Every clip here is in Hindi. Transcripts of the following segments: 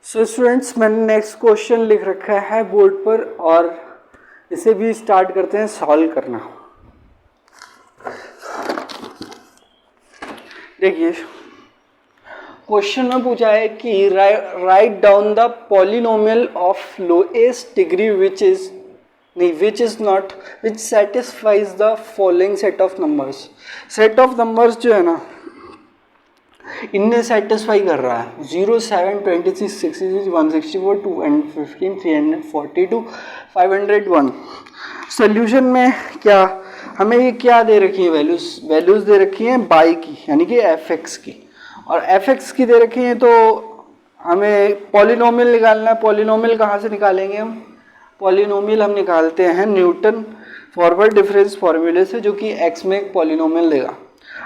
सो स्टूडेंट्स, मैंने नेक्स्ट क्वेश्चन लिख रखा है बोर्ड पर और इसे भी स्टार्ट करते हैं सॉल्व करना। देखिए क्वेश्चन में पूछा है कि write down the polynomial of lowest degree which satisfies the following set of numbers. Set of numbers जो है ना, इनने सेटिस्फाई कर रहा है 0, 7, 26, 66, 164, 215, 342, 501। सोल्यूशन में क्या हमें ये क्या दे रखी है, वैल्यूज दे रखी हैं बाई की, यानी कि एफ एक्स की, और एफ एक्स की दे रखी हैं। तो हमें पॉलिनोमियल निकालना है। पॉलिनोमियल कहाँ से निकालेंगे हम? पॉलिनोमियल हम निकालते हैं न्यूटन फॉरवर्ड डिफरेंस फॉर्मूले से, जो कि एक्स में एक पॉलिनोमियल देगा।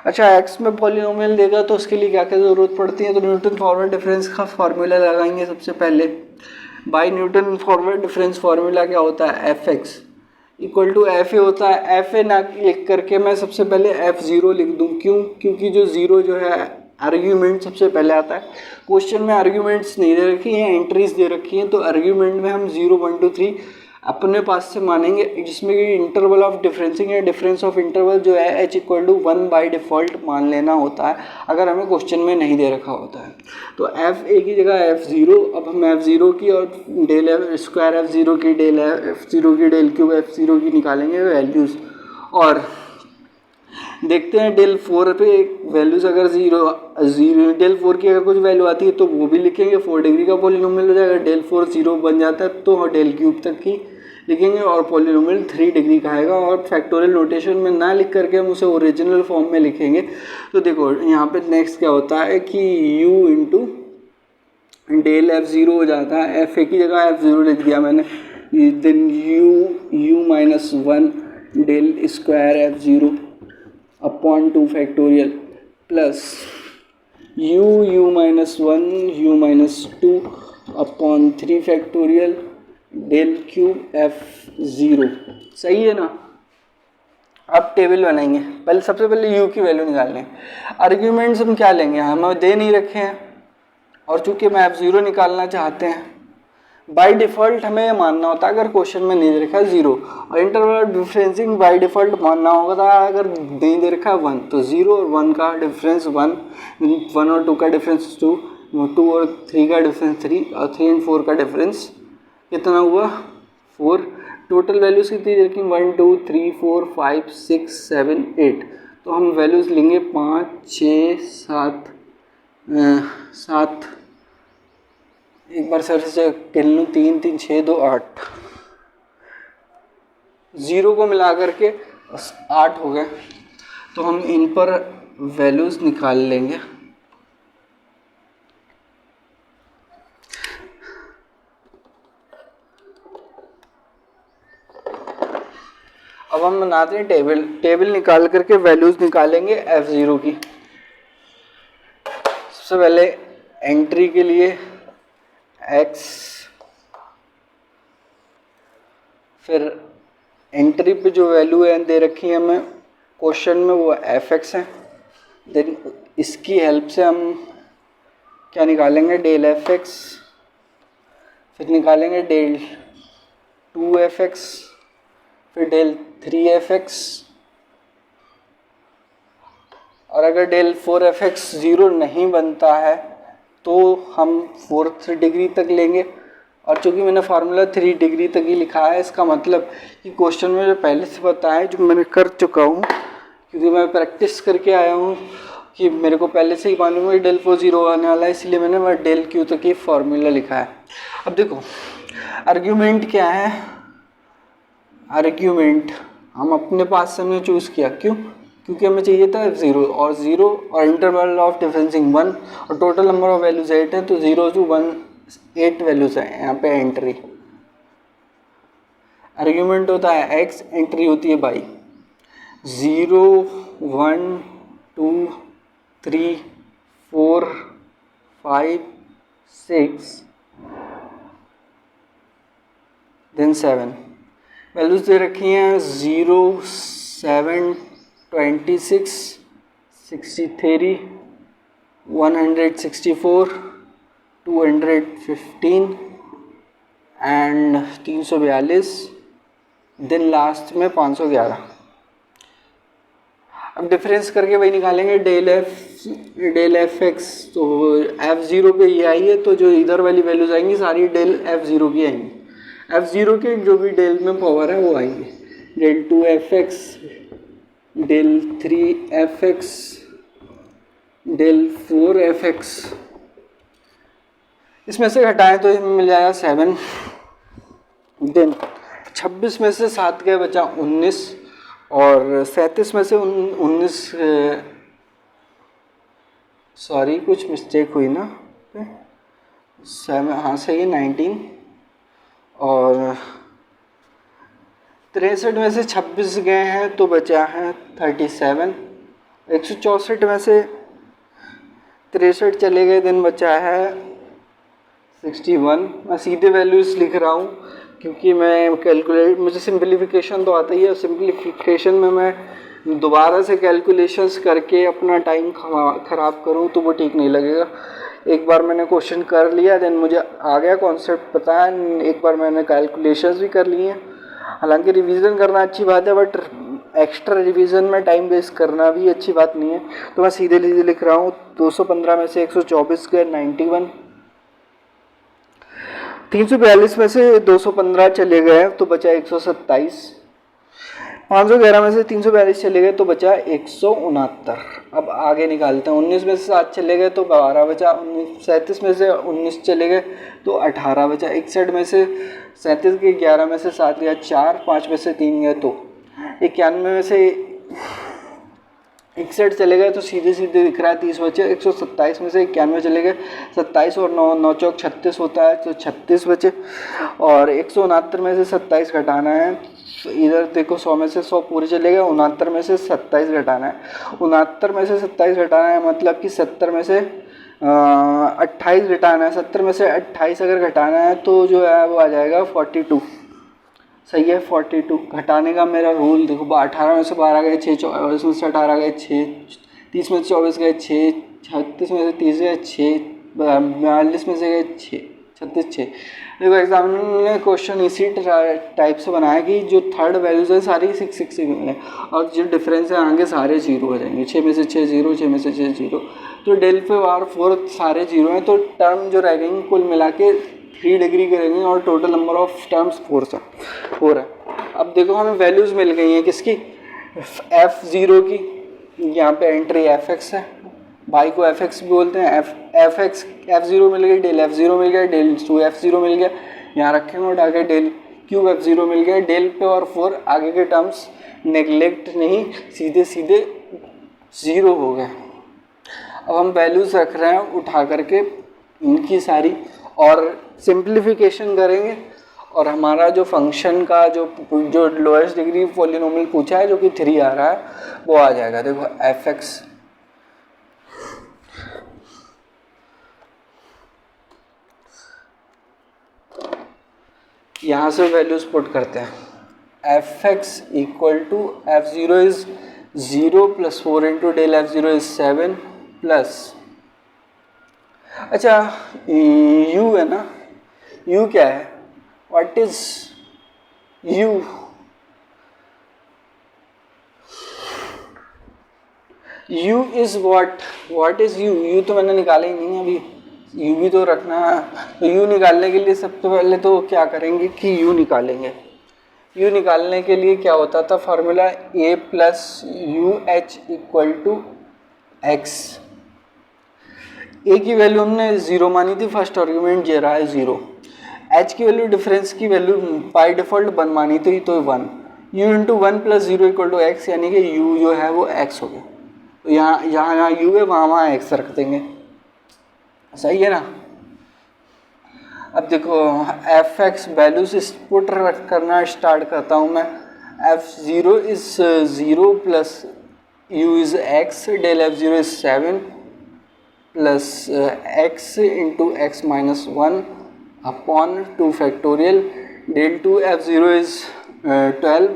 अच्छा, एक्स में पॉलिनोमियल देगा तो उसके लिए क्या क्या ज़रूरत पड़ती है? तो न्यूटन फॉरवर्ड डिफरेंस का फॉर्मूला लगाएंगे सबसे पहले। By Newton forward difference formula क्या होता है? F X equal to F A होता है। एफ ए ना लिख करके मैं सबसे पहले एफ ज़ीरो लिख दूँ। क्यों? क्योंकि जो ज़ीरो जो है आर्ग्यूमेंट सबसे पहले आता है। क्वेश्चन में आर्ग्यूमेंट्स नहीं दे रखी हैं, एंट्रीज दे रखी हैं, तो आर्ग्यूमेंट में हम 0, 1, 2, 3 अपने पास से मानेंगे, जिसमें कि इंटरवल ऑफ डिफरेंसिंग है। डिफरेंस ऑफ इंटरवल जो है h equal to 1 by default मान लेना होता है, अगर हमें क्वेश्चन में नहीं दे रखा होता है। तो एफ ए की जगह एफ ज़ीरो, अब हम एफ ज़ीरो की और del F square F zero की डेल एफ ज़ीरो की डेल क्यूब एफ ज़ीरो की निकालेंगे वैल्यूज़, और देखते हैं डेल फोर पे वैल्यूज़ अगर ज़ीरो डेल फोर की अगर कुछ वैल्यू आती है तो वो भी लिखेंगे। 4 डिग्री का पॉलिनोमियल हो जाएगा। डेल फोर 0 बन जाता है तो डेल क्यूब तक की लिखेंगे, और पॉलिनोमियल 3 डिग्री का आएगा। और फैक्टोरियल नोटेशन में ना लिख करके हम उसे ओरिजिनल फॉर्म में लिखेंगे। तो देखो यहाँ पे नेक्स्ट क्या होता है कि u into del F zero हो जाता है। एफ ए की जगह एफ ज़ीरो लिख दिया मैंने। Then u minus 1 del square F zero upon 2 factorial plus u minus 1 u minus 2 upon 3 factorial del cube F zero. सही है ना? अब टेबल बनाएंगे। पहले सबसे पहले u की वैल्यू निकालनी है। आर्ग्यूमेंट्स हम क्या लेंगे? हमें दे नहीं रखे हैं, और चूंकि हम एफ ज़ीरो निकालना चाहते हैं, बाय डिफ़ॉल्ट हमें ये मानना होता है अगर क्वेश्चन में नहीं दे रखा है 0, और इंटरवल डिफरेंसिंग बाय डिफ़ॉल्ट मानना होगा अगर नहीं दे रखा है 1। तो 0 और 1 का डिफरेंस 1 और 2 का डिफरेंस 2, 2 और 3 का डिफरेंस 3, और 3 और 4 का डिफरेंस कितना हुआ? 4। टोटल वैल्यूज़ कितनी दे रखी? 1, 2, 3, 4, 5, 6, 7, 8। तो हम वैल्यूज़ लेंगे 5, 6, 7, एक बार सर से गिन लूँ, 3, 3, 6, 2, 8। 0 को मिला करके 8 हो गए। तो हम इन पर वैल्यूज़ निकाल लेंगे। अब हम बनाते हैं टेबल निकाल करके वैल्यूज़ निकालेंगे एफ ज़ीरो की। सबसे पहले एंट्री के लिए x, फिर एंट्री पे जो वैल्यू है दे रखी है हमें क्वेश्चन में वो एफ एक्स है। देन इसकी हेल्प से हम क्या निकालेंगे? डेल एफ एक्स, फिर निकालेंगे डेल 2 एफ एक्स, फिर डेल 3 एफ एक्स, और अगर डेल 4 एफ एक्स 0 नहीं बनता है तो हम 4th डिग्री तक लेंगे। और चूंकि मैंने फार्मूला 3 डिग्री तक ही लिखा है, इसका मतलब कि क्वेश्चन में जो पहले से पता है, जो मैंने कर चुका हूँ, क्योंकि मैं प्रैक्टिस करके आया हूँ कि मेरे को पहले से ही मालूम है डेल 4 0 आने वाला है, इसलिए मैंने वह डेल क्यू तक ही फार्मूला लिखा है। अब देखो आर्ग्यूमेंट क्या है? आर्ग्यूमेंट हम अपने पास से हमने चूज़ किया। क्यों? क्योंकि हमें चाहिए था 0 और इंटरवल ऑफ डिफरेंसिंग 1, और टोटल नंबर ऑफ वैल्यूज 8 है, तो 0 to 1 8 वैल्यूज हैं यहाँ पे एंट्री। आर्ग्यूमेंट होता है x, एंट्री होती है बाई। 0, 1, 2, 3, 4, 5, 6, देन 7। वैल्यूज दे रखी हैं 0, 7, 26, 63, 164, 215 एंड 342, देन लास्ट में 511। अब डिफरेंस करके वही निकालेंगे डेल एफ एक्स, तो F0 पे ये आई है, तो जो इधर वाली वैल्यूज आएंगी सारी डेल F0 की आएंगी। F0 के जो भी डेल में पावर है वो आएंगे, del 2f(x), del 3f(x), del 4f(x), इसमें से घटाएं तो मिल जाएगा 7। देन 26 में से 7 गए, बचा 19, और 37 में से 19, सॉरी कुछ मिस्टेक हुई ना, 7, हाँ सही है 19, और 63 में से 26 गए हैं तो बचा है 37। 164 में से 63 चले गए, दिन बचा है 61। मैं सीधे वैल्यूज लिख रहा हूँ क्योंकि मैं मुझे सिंपलीफिकेशन तो आता ही है, सिंपलीफिकेशन में मैं दोबारा से कैलकुलेशंस करके अपना टाइम ख़राब करूँ तो वो ठीक नहीं लगेगा। एक बार मैंने क्वेश्चन कर लिया, देन मुझे आ गया कॉन्सेप्ट पता है, एक बार मैंने कैलकुलेशंस भी कर लिए हैं। हालांकि रिवीजन करना अच्छी बात है, बट एक्स्ट्रा रिवीजन में टाइम वेस्ट करना भी अच्छी बात नहीं है, तो मैं सीधे लिख रहा हूँ। 215 में से 124 गए, 91। 342 में से 215 चले गए तो बचा 127। 511 में से 342 चले गए तो बचा 169। अब आगे निकालते हैं। 19 में से 7 चले गए तो 12 बचा। 37 में से 19 चले गए तो 18 बचा। 61 में से 37 के 11 में से 7 गया 4, 5 में से 3 गए तो 91 में से 61 चले गए तो सीधे सीधे दिख रहा है 30 बचे। 127 में से 91 चले गए, 27 और 9 चौक 36 होता है तो 36 बचे। और 169 में से 27 घटाना है, इधर देखो 100 में से 100 पूरे चले गए, 69 में से 27 घटाना है। 69 में से 27 घटाना है मतलब कि 70 में से 28 घटाना है। 70 में से 28 अगर घटाना है तो जो है वो आ जाएगा 42। सही है 42। घटाने का मेरा रूल देखो, 18 में से 12 गए 6, 24 में से 18 गए 6, 30 में से 24 गए 6, 36 में से 30 गए 6, 42 में से गए 6, 36 6। देखो एग्जाम ने क्वेश्चन इसी टाइप से बनाया कि जो थर्ड वैल्यूज है सारी 6 6 से मिले, और जो डिफरेंस है आगे सारे जीरो हो जाएंगे। 6 में से 6 जीरो, 6 में से 6 जीरो, तो डेल पे वार 4 सारे जीरो हैं, तो टर्म जो रहेंगे कुल मिला के 3 डिग्री करेंगे और टोटल नंबर ऑफ टर्म्स 4 है। अब देखो हमें वैल्यूज़ मिल गई हैं किसकी, F0 की, यहाँ पे एंट्री Fx है, बाई को Fx भी बोलते हैं। F0 मिल गई, डेल F0 मिल गया, डेल 2F0 मिल गया, यहाँ रखेंगे और आगे डेल क्यूब F0 मिल गया। डेल पे और 4 आगे के टर्म्स नेगलेक्ट नहीं, सीधे सीधे ज़ीरो हो गए। अब हम वैल्यूज़ रख रहे हैं उठा करके इनकी सारी, और सिंप्लीफिकेशन करेंगे और हमारा जो फंक्शन का जो लोएस्ट डिग्री पॉलिनोमियल पूछा है जो कि 3 आ रहा है वो आ जाएगा। देखो Fx यहाँ से वैल्यूज पुट करते हैं। Fx equal to F0 is 0 plus 4 into del F0 is 7 plus, अच्छा u है ना, u क्या है, what is u, u is what is u, u तो मैंने निकाला ही नहीं अभी, u भी तो रखना है। तो u निकालने के लिए सबसे पहले तो क्या करेंगे कि u निकालेंगे। u निकालने के लिए क्या होता था formula, a plus U H equal to X. a की वैल्यू हमने 0 मानी थी, फर्स्ट आर्गुमेंट ये रहा है 0। h की वैल्यू डिफरेंस की वैल्यू बाई डिफॉल्ट 1 मानी थी तो 1, u into 1 plus 0 equal to X, यानी कि u जो है वो x हो गया। तो यहाँ u है, वहाँ x रख देंगे, सही है ना। अब देखो Fx वैल्यूज पुट करना स्टार्ट करता हूँ मैं। F0 is 0 plus u is x, del F0 is 7 plus x into X minus 1 upon 2 factorial, del 2 F0 is 12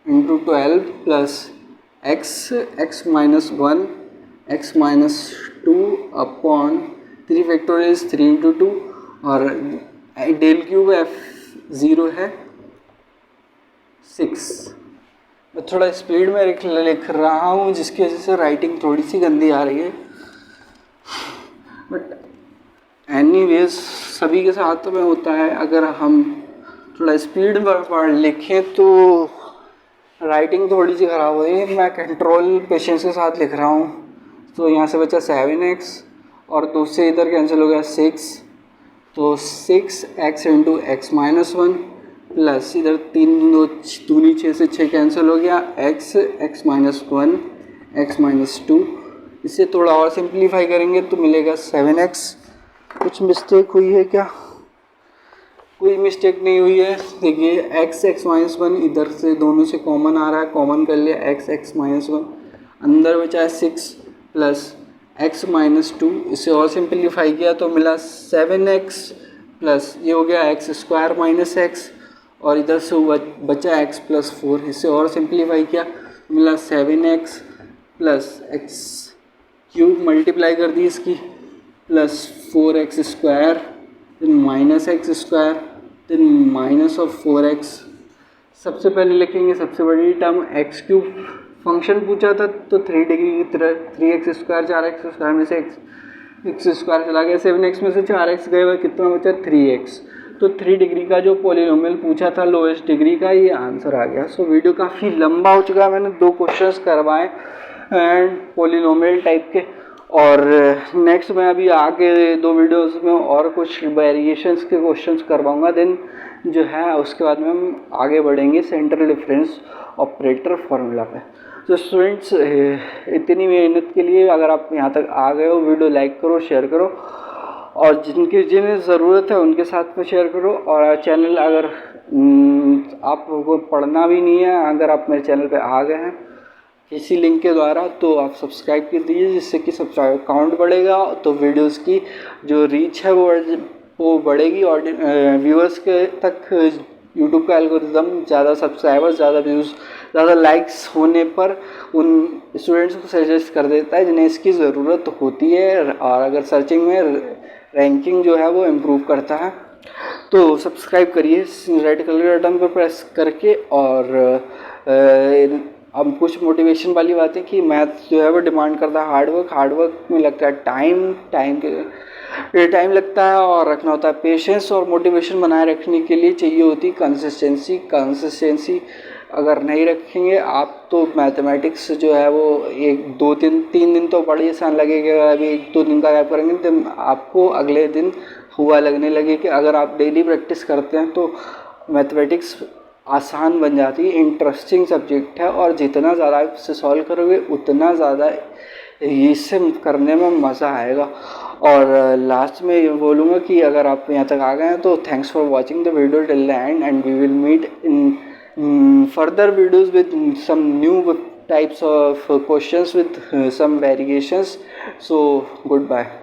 into 12 plus x minus 1 x minus 2 upon 3 factorial 3 into 2 और डेल क्यूब f0 है 6। मैं थोड़ा स्पीड में लिख रहा हूँ जिसकी वजह से राइटिंग थोड़ी सी गंदी आ रही है, बट एनीवेज सभी के साथ में होता है। अगर हम थोड़ा स्पीड में पढ़ लिखें तो राइटिंग थोड़ी सी ख़राब हो रही है। मैं कंट्रोल पेशेंस के साथ लिख रहा हूँ। तो यहाँ से बचा 7x और 2 से इधर कैंसिल हो गया 6, तो 6x into X minus 1 plus इधर 3 दूनी 6 से 6 कैंसिल हो गया x माइनस 1 x माइनस 2। इसे थोड़ा और सिंप्लीफाई करेंगे तो मिलेगा 7x। कुछ मिस्टेक हुई है क्या? कोई मिस्टेक नहीं हुई है। देखिए x माइनस 1 इधर से दोनों से कॉमन आ रहा है, कॉमन कर लिया x माइनस 1, अंदर बचा है 6 प्लस x माइनस 2। इसे और सिंप्लीफाई किया तो मिला 7x प्लस ये हो गया x स्क्वायर माइनस x और इधर से बचा x प्लस 4। इसे और सिंप्लीफाई किया मिला 7x plus x cube multiply कर दी इसकी plus 4x square then minus X square then minus of 4x। सबसे पहले लिखेंगे सबसे बड़ी टर्म x क्यूब। फंक्शन पूछा था तो 3 डिग्री की तरह 3x स्क्वायर 4x स्क्वायर में से x स्क्वायर चला गया, 7x में से 4x गए हुए, कितना बचा 3x। तो 3 डिग्री का जो पॉलिनोमियल पूछा था लोएस्ट डिग्री का, ये आंसर आ गया। सो वीडियो काफ़ी लंबा हो चुका है, मैंने 2 क्वेश्चंस करवाए एंड पॉलिनोमियल टाइप के, और नेक्स्ट मैं अभी आगे 2 वीडियोस में और कुछ वेरिएशंस के क्वेश्चंस करवाऊंगा। देन जो है उसके बाद में हम आगे बढ़ेंगे सेंट्रल डिफरेंस ऑपरेटर फार्मूला पे। तो स्टूडेंट्स इतनी मेहनत के लिए अगर आप यहाँ तक आ गए हो, वीडियो लाइक करो, शेयर करो और जिन्हें ज़रूरत है उनके साथ में शेयर करो। और चैनल अगर आपको पढ़ना भी नहीं है, अगर आप मेरे चैनल पे आ गए हैं इसी लिंक के द्वारा, तो आप सब्सक्राइब कर दीजिए, जिससे कि सब्सक्राइब काउंट बढ़ेगा तो वीडियोस की जो रीच है वो बढ़ेगी और व्यूअर्स के तक यूट्यूब का एल्गोरिदम ज़्यादा सब्सक्राइबर्स, ज़्यादा व्यूज़, ज़्यादा लाइक्स होने पर उन स्टूडेंट्स को सजेस्ट कर देता है जिन्हें इसकी ज़रूरत होती है। और अगर सर्चिंग में रैंकिंग जो है वो इम्प्रूव करता है। तो सब्सक्राइब करिए रेड कलर के बटन पर प्रेस करके। और अब कुछ मोटिवेशन वाली बातें कि मैथ जो है वो डिमांड करता है हार्डवर्क में लगता है टाइम लगता है और रखना होता है पेशेंस, और मोटिवेशन बनाए रखने के लिए चाहिए होती कंसिस्टेंसी। अगर नहीं रखेंगे आप तो मैथमेटिक्स जो है वो 3 दिन तो बड़ी आसान लगेगा, अभी 1-2 दिन का गैप करेंगे तो आपको अगले दिन हुआ लगने लगे कि अगर आप डेली प्रैक्टिस करते हैं तो मैथमेटिक्स आसान बन जाती है। इंटरेस्टिंग सब्जेक्ट है और जितना ज़्यादा आप इसे सॉल्व करोगे उतना ज़्यादा इससे करने में मज़ा आएगा। और लास्ट में ये बोलूँगा कि अगर आप यहाँ तक आ गए हैं तो thanks for watching the video till the end and we will meet in further videos with some new types of questions with some variations. So goodbye.